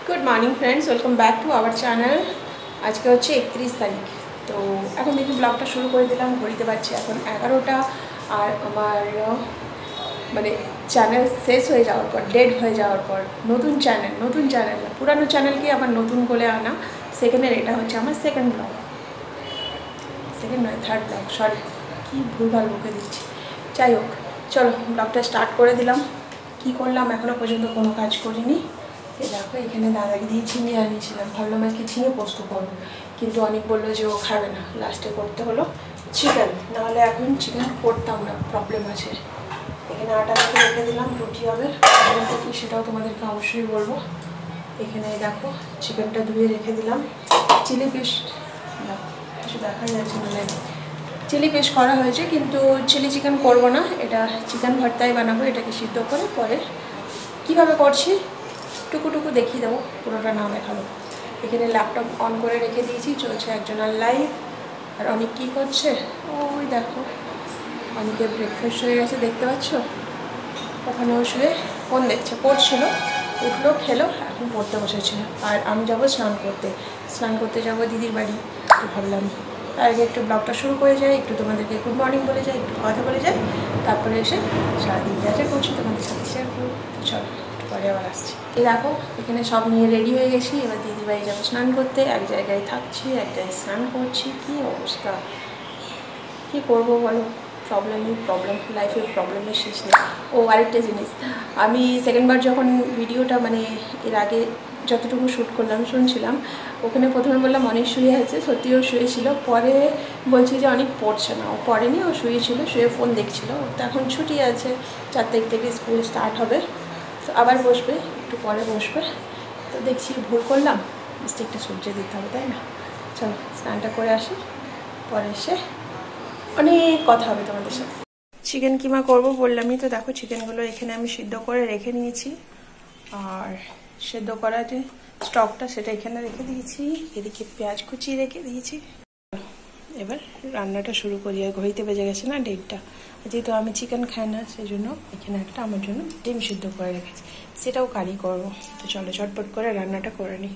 Good morning friends, welcome back to our channel. आज के হচ্ছে 31 তারিখ। তো এখন দেখি ব্লগটা শুরু করে দিলাম। ঘড়িতে বাজছে এখন 11টা। আর আমার মানে চ্যানেল শেষ হয়ে যাওয়ার পর, ডেড হয়ে যাওয়ার পর নতুন চ্যানেল না, পুরানো চ্যানেলকে আবার নতুন করে আনা সেকেন্ডের, এটা হচ্ছে আমার সেকেন্ড ব্লগ। সেকেন্ড নয়, থার্ড ব্লগ, সরি, কি ভুলভাল বকে দিচ্ছি। যাই হোক, চলো ব্লগটা স্টার্ট করে দিলাম। কি করলাম এখনও পর্যন্ত কোনো কাজ করিনি। দেখো এখানে দাদাকে দিয়ে ঝিঙে আনিয়েছিলাম, ভাবলাম আজকে ঝিঙে পোস্ত করবো, কিন্তু অনেক বললো যে ও খাবে না। লাস্টে করতে হলো চিকেন, নাহলে এখন চিকেন করতাম না, প্রবলেম আছে। এখানে আটা মেখে রেখে দিলাম, রুটি হবে। কি সেটাও তোমাদেরকে অবশ্যই বলবো। এখানে দেখো চিকেনটা ধুয়ে রেখে দিলাম। চিলি ফিশ কিছু দেখা যাচ্ছে, মানে চিলি ফিশ করা হয়েছে, কিন্তু চিলি চিকেন করবো না, এটা চিকেন ভর্তাই বানাবো। এটাকে সিদ্ধ করে পরে কীভাবে করছি টুকু দেখিয়ে দেবো, পুরোটা না দেখাবো। এখানে ল্যাপটপ অন করে রেখে দিয়েছি, চলছে একজনের লাইভ। আর অনেক কী করছে ওই দেখো, অনেকের ব্রেকফাস্ট হয়ে গেছে দেখতে পাচ্ছ। ওখানেও শুয়ে ফোন দেখছে, পড়ছিল, উঠলো, খেলো, এখন পড়তে বসেছে। আর আমি যাবো স্নান করতে যাবো দিদির বাড়ি। তো ভাবলাম তার আগে একটু ব্লগটা শুরু করে যাই, একটু তোমাদেরকে গুড মর্নিং বলে যাই, একটু কথা বলে যাই, তারপরে এসে সারাদিন যা যা করছি তোমাদের সাথে শেয়ার করবো। তো চলো একটু পরে আবার আসছি। এই দেখো এখানে সব নিয়ে রেডি হয়ে গেছি, এবার দিদির বাড়ি যাবো স্নান করতে। এক জায়গায় থাকছি, এক জায়গায় স্নান করছি, কী অবস্থা, কী করবো বলো। প্রবলেম, লাইফের প্রবলেমের শেষ নেই। ও আরেকটা জিনিস, আমি সেকেন্ডবার যখন ভিডিওটা মানে এর আগে যতটুকু শ্যুট করলাম শুনছিলাম, ওখানে প্রথমে বললাম অনেক শুয়ে আছে, সত্যিও শুয়েছিল। পরে বলছি যে অনেক পড়ছে না, ও পড়েনি, ও শুয়েছিল, শুয়ে ফোন দেখছিল। তো এখন ছুটি আছে, 4 তারিখ থেকে স্কুল স্টার্ট হবে, তো আবার বসবে, একটু পরে বসবে। তো দেখছি ভুল করলাম, মিস্টেকটা সূর্যে দিতে হবে, তাই না? চলো স্নানটা করে আসি, পরে এসে অনেক কথা হবে তোমাদের সাথে। চিকেন কিমা করবো বললামই তো। দেখো চিকেনগুলো এখানে আমি সিদ্ধ করে রেখে নিয়েছি, আর সিদ্ধ করা যে স্টকটা সেটা এখানে রেখে দিয়েছি। এদিকে পেঁয়াজ কুচি রেখে দিয়েছি। এবার রান্নাটা শুরু করি। আর ঘড়িতে বেজে গেছে না 1:30। যেহেতু আমি চিকেন খাই না, সেই জন্য এখানে একটা আমার জন্য ডিম সিদ্ধ করে রেখেছি, সেটাও কারি করবো। তো চলো চটপট করে রান্নাটা করে নিই।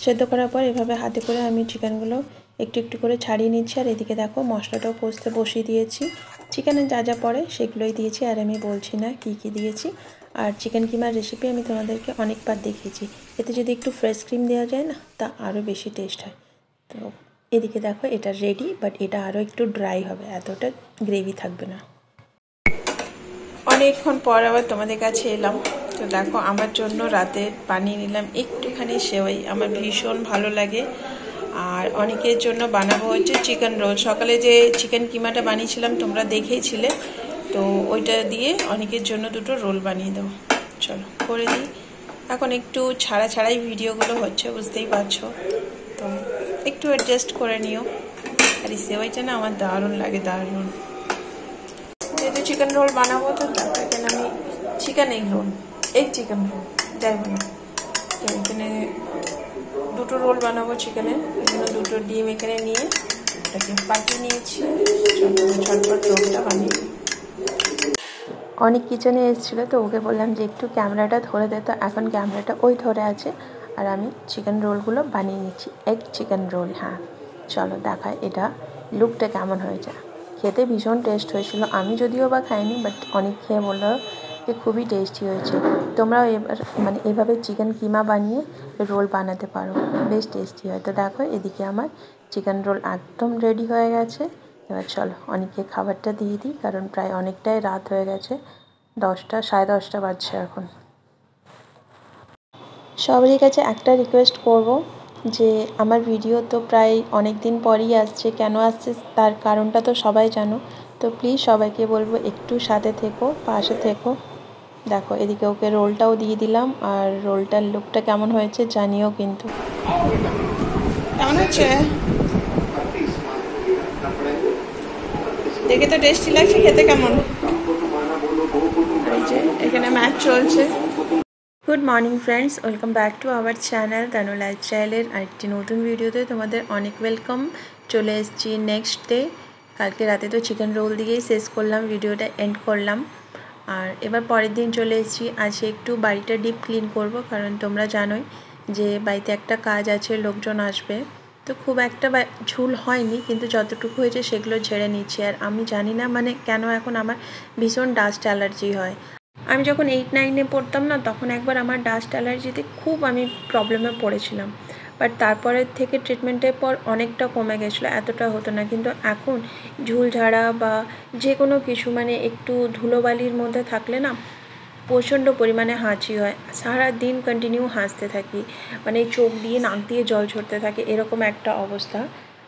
সেদ্ধ করার পর এভাবে হাতে করে আমি চিকেনগুলো একটু একটু করে ছাড়িয়ে নিচ্ছি। আর এদিকে দেখো মশলাটাও কষতে বসিয়ে দিয়েছি। চিকেনে যা যা পড়ে সেগুলোই দিয়েছি, আর আমি বলছি না কি কি দিয়েছি। আর চিকেন কিমার রেসিপি আমি তোমাদেরকে অনেকবার দেখিয়েছি, এতে যদি একটু ফ্রেশ ক্রিম দেওয়া যায় না, তা আরও বেশি টেস্ট হয়। তো এদিকে দেখো এটা রেডি, বাট এটা আরও একটু ড্রাই হবে, এতটা গ্রেভি থাকবে না। অনেকক্ষণ পর আবার তোমাদের কাছে এলাম। তো দেখো আমার জন্য রাতে বানিয়ে নিলাম একটুখানি সেওই, আমার ভীষণ ভালো লাগে। আর অনেকের জন্য বানাবো হচ্ছে চিকেন রোল। সকালে যে চিকেন কিমাটা বানিয়েছিলাম তোমরা দেখেইছিলে, তো ওইটা দিয়ে অনেকের জন্য দুটো রোল বানিয়ে দাও। চলো করে দিই। এখন একটু ছাড়াই ভিডিওগুলো হচ্ছে, বুঝতেই পারছো, তো একটু অ্যাডজাস্ট করে নিও। আর এই সেওইটা না আমার দারুণ লাগে, দারুণ। যেহেতু চিকেন রোল বানাবো, তো তারপর এখানে আমি চিকেন চিকেন রোল যাই বানাবো, তো এখানে দুটো রোল বানাবো চিকেনের, এই জন্য দুটো ডিম এখানে নিয়ে এটাকে পাঠিয়ে নিয়েছি। ঝটপট রোলটা বানিয়ে অনেক কিচেনে এসেছিলো, তো ওকে বললাম যে একটু ক্যামেরাটা ধরে দে। তো এখন ক্যামেরাটা ওই ধরে আছে, আর আমি চিকেন রোলগুলো বানিয়ে নিচ্ছি। এগ চিকেন রোল, হ্যাঁ চলো দেখায় এটা লুকটা কেমন হয়েছে। খেতে ভীষণ টেস্ট হয়েছিল, আমি যদিও বা খাইনি, বাট অনেক খেয়ে বললো যে খুবই টেস্টি হয়েছে। তোমরাও এবার মানে এভাবে চিকেন কিমা বানিয়ে রোল বানাতে পারো, বেশ টেস্টি হয়। তো দেখো এদিকে আমার চিকেন রোল একদম রেডি হয়ে গেছে। এবার চলো অনেককে খাবারটা দিয়ে দিই, কারণ প্রায় অনেকটাই রাত হয়ে গেছে, 10টা 10:30 বাজছে এখন। সবারই কাছে একটা রিকোয়েস্ট করব, যে আমার ভিডিও তো প্রায় অনেক দিন পরই আসছে, কেন আসছে তার কারণটা তো সবাই জানো। তো প্লিজ সবাইকে বলবো একটু সাথে থেকো, পাশে থেকো। দেখো এদিকে ওকে রোলটাও দিয়ে দিলাম, আর রোলটার লুকটা কেমন হয়েছে জানিও কিন্তু। কেমন হচ্ছে দেখে? তো টেস্টি লাগছে, খেতে কেমন? এই যে এখানে ম্যাচ চলছে। Good morning friends, welcome back to our channel Tanu লাইফস্টাইলের আরেকটি নতুন ভিডিওতে তোমাদের অনেক ওয়েলকাম। চলে এসেছি নেক্সট ডে। কালকে রাতে তো চিকেন রোল দিয়েই শেষ করলাম, ভিডিওটা এন্ড করলাম। আর এবার পরের দিন চলে এসেছি। আজ একটু বাড়িটা ডিপ ক্লিন করব, কারণ তোমরা জানোই যে বাড়িতে একটা কাজ আছে, লোকজন আসবে। তো খুব একটা ঝুল হয়নি, কিন্তু যতটুকু হয়েছে সেগুলো ঝেড়ে নিচ্ছি। আর আমি জানি না মানে কেন এখন আমার ভীষণ ডাস্ট অ্যালার্জি হয়। আমি যখন 8-9-এ পড়তাম না, তখন একবার আমার ডাস্ট অ্যালার্জিতে খুব আমি প্রবলেমে পড়েছিলাম। বাট তারপরের থেকে ট্রিটমেন্টের পর অনেকটা কমে গেছিলো, এতটা হতো না। কিন্তু এখন ঝুল ঝাড়া বা যে কোনো কিছু মানে একটু ধুলোবালির মধ্যে থাকলে না প্রচণ্ড পরিমাণে হাঁচি হয়। সারা দিন কন্টিনিউ হাসতে থাকি, মানে চোখ দিয়ে নাক দিয়ে জল ঝরতে থাকে, এরকম একটা অবস্থা।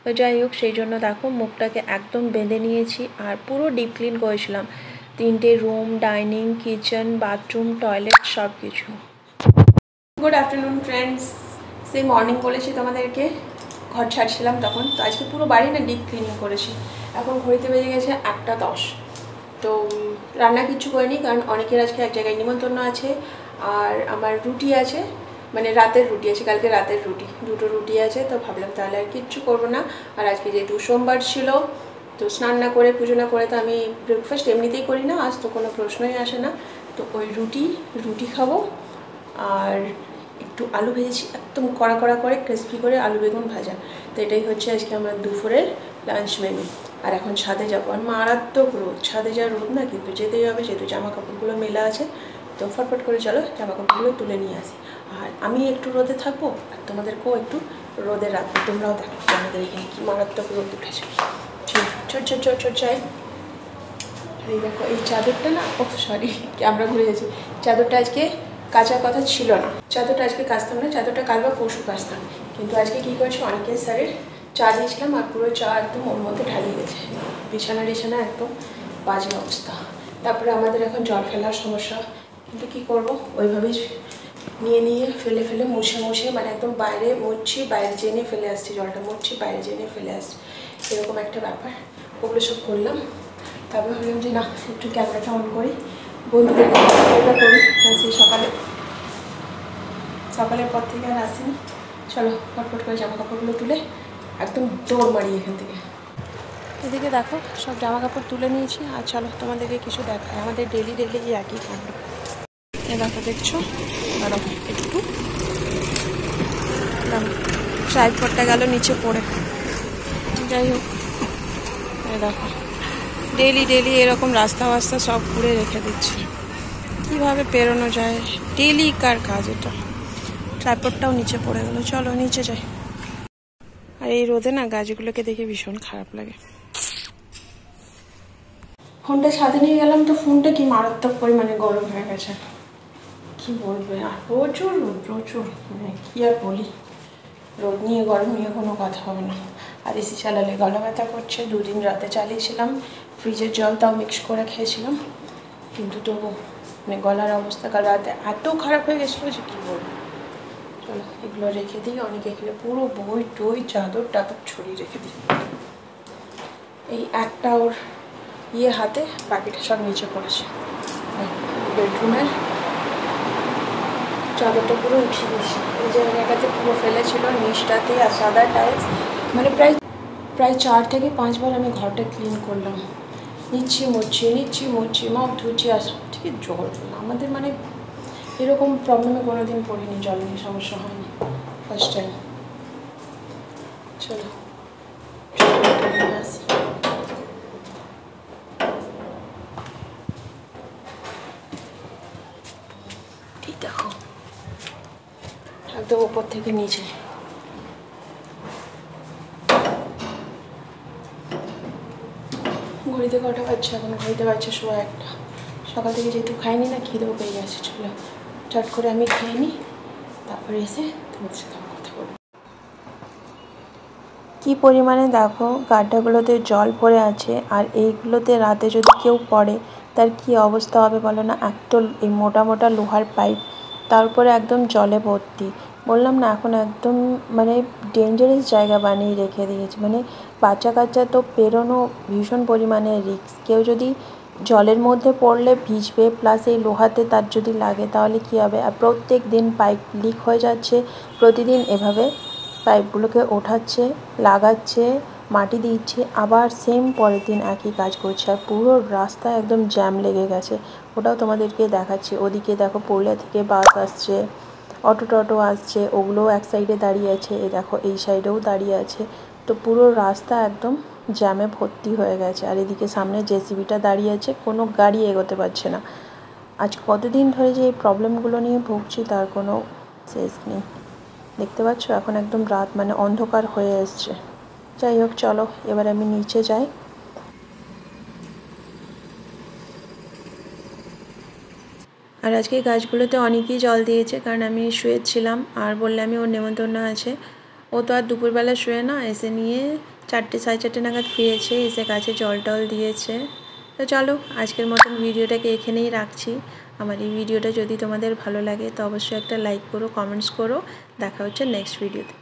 তো যাই হোক, সেই জন্য দেখো মুখটাকে একদম বেঁধে নিয়েছি আর পুরো ডিপ ক্লিন করেছিলাম। 3টে room, dining, kitchen, bathroom, toilet সব কিছু। গুড আফটারনুন ফ্রেন্ডস, সেই মর্নিং বলেছি তোমাদেরকে, ঘর ছাড়ছিলাম তখন। তো আজকে পুরো বাড়ি না ডিপ ক্লিনিং করেছি। এখন ঘড়িতে বেজে গেছে 1টা 10। তো রান্না কিচ্ছু করিনি, কারণ অনেকের আজকে এক জায়গায় নিমন্ত্রণ আছে। আর আমার রুটি আছে, মানে রাতের রুটি আছে, কালকে রাতের রুটি, 2টো রুটি আছে। তো ভাবলাম তাহলে আর কিচ্ছু করবো না। আর আজকে যেহেতু সোমবার ছিল, তো স্নান না করে পুজো না করে তো আমি ব্রেকফাস্ট এমনিতেই করি না, আজ তো কোনো প্রশ্নই আসে না। তো ওই রুটি খাবো। আর একটু আলু ভেজেছি, একদম কড়া কড়া করে ক্রিস্পি করে আলু বেগুন ভাজা। তো এটাই হচ্ছে আজকে আমার দুপুরের লাঞ্চ মেনু। আর এখন ছাদে যাবো। আর মারাত্মক রোদ, ছাদে যা রোদ না, কিন্তু যেতেই হবে, যেহেতু জামা কাপড়গুলো মেলা আছে। তো ফটফট করে চলো জামা কাপড়গুলো তুলে নিয়ে আসি। আর আমি একটু রোদে থাকবো, আর তোমাদেরকেও একটু রোদে রাখবো। তোমরাও দেখো আমাদের এখানে কি মারাত্মক রোদ উঠেছে। ছোট ছোট ছোট ছোট চাই। আর এই দেখো এই চাদরটা না, ও সরি ক্যামেরা ঘুরে গেছে। চাদরটা আজকে কাচার কথা ছিল না, চাদরটা আজকে কাচতাম না, চাদরটা কাল বা পরশু কাচতাম। কিন্তু আজকে কী করছি, অনেকের স্যারের চা দিয়েছিলাম আর পুরো চা একদম ওর মধ্যে ঢালিয়ে গেছে। বিছানা একদম বাজে অবস্থা। তারপরে আমাদের এখন জল ফেলার সমস্যা, কিন্তু কী করবো, ওইভাবেই নিয়ে ফেলে মুছে মানে একদম বাইরে মুছছি, বাইরে জেনে ফেলে আসছি, জলটা মুছছি, বাইরে জেনে ফেলে আসছি, এরকম একটা ব্যাপার। ওগুলো সব করলাম। তারপরে ভাবলাম যে না, একটু ক্যামেরাটা অন করি, বন্ধুদের করি। সেই সকালের পর থেকে আর আসিনি। চলো ফটফট করে জামা কাপড়গুলো তুলে একদম দৌড় মারি এখান থেকে। এদিকে দেখো সব জামা কাপড় তুলে নিয়েছি। আর চলো তোমাদেরকে কিছু দেখায়, আমাদের ডেলি একই কাণ্ড। এ দেখো, দেখছো, দেখো একটু ট্রাইপডটা গেল নিচে পড়ে। যাই হোক, দেখো ডেলি এরকম রাস্তা সব ঘুরে রেখে দিচ্ছে। কীভাবে পেরোনো যায়, ডেলি কার কাজ এটা। ট্রাইপডটাও নিচে পড়ে গেল। চলো নিচে যাই। আর এই রোদে না গাছগুলোকে দেখে ভীষণ খারাপ লাগে। ফোনটা ছাদে নিয়ে গেলাম, তো ফোনটা কি মারাত্মক পরিমাণে গরম হয়ে গেছে, কি বলবে। আর প্রচুর রোদ, প্রচুর, মানে কী আর বলি। রোদ নিয়ে গরম নিয়ে কোনো কথা হবে না। আর এসি চালালে গলা ব্যথা করছে। 2 দিন রাতে চালিয়েছিলাম, ফ্রিজের জল তাও মিক্স করে খেয়েছিলাম, কিন্তু তবু মানে গলার অবস্থা কাল রাতে এত খারাপ হয়ে গেছিলো যে কী বলবো। চলো এগুলো রেখে দিই। অনেকে এখানে পুরো বই টই চাদর টাদর ছড়িয়ে রেখে দিই। এই একটা ওর হাতে, বাকিটা সব নিচে পড়েছে। বেডরুমের চাদরটা পুরো উঠিয়ে দিয়েছি। এই জায়গাটাতে পুরো ফেলেছিল, নিচটাতে আর সাদা টাইলস, মানে প্রায় 4 থেকে 5 বার আমি ঘরটা ক্লিন করলাম। নিচ্ছি মুছছি, মগ ধুচ্ছি, আর সব থেকে জল। আমাদের মানে এরকম প্রবলেমে কোনো দিন পড়িনি, জল নিয়ে সমস্যা হয়নি, ফার্স্ট টাইম। চলো আসি। এই দেখো একদম উপর থেকে নিচে। ঘড়িতে কটা বাজছে এখন? ঘড়িতে বাজছে 1:15। সকাল থেকে যেহেতু খাইনি না, খিদেও পেয়ে গেছে। চলো চট করে আমি খেয়ে নিই, তারপরে এসে তোমাদের সাথে কথা বলবো। কী পরিমাণে দেখো গাড্ডাগুলোতে জল পড়ে আছে। আর এইগুলোতে রাতে যদি কেউ পড়ে তার কি অবস্থা হবে বলো না। একটা এই মোটা লোহার পাইপ, তার উপরে একদম জলে ভর্তি। বললাম না, এখন একদম মানে ডেঞ্জারাস জায়গা বানিয়ে রেখে দিয়েছে। মানে বাচ্চা কাচ্চা তো পেরোনো ভীষণ পরিমাণে রিস্ক। কেউ যদি জলের মধ্যে পড়লে ভিজবে, প্লাস এই লোহাতে তার যদি লাগে তাহলে কী হবে। আর প্রত্যেক দিন পাইপ লিক হয়ে যাচ্ছে, প্রতিদিন এভাবে পাইপগুলোকে ওঠাচ্ছে, লাগাচ্ছে, মাটি দিচ্ছে, আবার সেম পরের দিন একই কাজ করছে। আর পুরো রাস্তা একদম জ্যাম লেগে গেছে, ওটাও তোমাদেরকে দেখাচ্ছি। ওদিকে দেখো পুরুলিয়া থেকে বাস আসছে, অটো টটো আসছে, ওগুলোও এক সাইডে দাঁড়িয়ে আছে, এই দেখো এই সাইডেও দাঁড়িয়ে আছে। তো পুরো রাস্তা একদম জ্যামে ভর্তি হয়ে গেছে। আর এদিকে সামনে জেসিবিটা দাঁড়িয়ে আছে, কোনো গাড়ি এগোতে পারছে না। আজ কতদিন ধরে যে এই প্রবলেমগুলো নিয়ে ভুগছি তার কোনো শেষ নেই। দেখতে পাচ্ছ এখন একদম রাত, মানে অন্ধকার হয়ে এসছে। যাই হোক, চলো এবার আমি নিচে যাই। আর আজকে গাছগুলোতে অনেকেই জল দিয়েছে, কারণ আমি শুয়েছিলাম আর বললামই ওর নেমন্তন্ন আছে। ও তো আর দুপুরবেলা শুয়ে না, এসে নিয়ে 4টে 4:30 নাগাদ ফিরেছে, এসে গাছে জল টল দিয়েছে। তো চলো আজকের মতন ভিডিওটাকে এখানেই রাখছি। আমার এই ভিডিওটা যদি তোমাদের ভালো লাগে তো অবশ্যই একটা লাইক করো, কমেন্টস করো। দেখা হচ্ছে নেক্সট ভিডিওতে।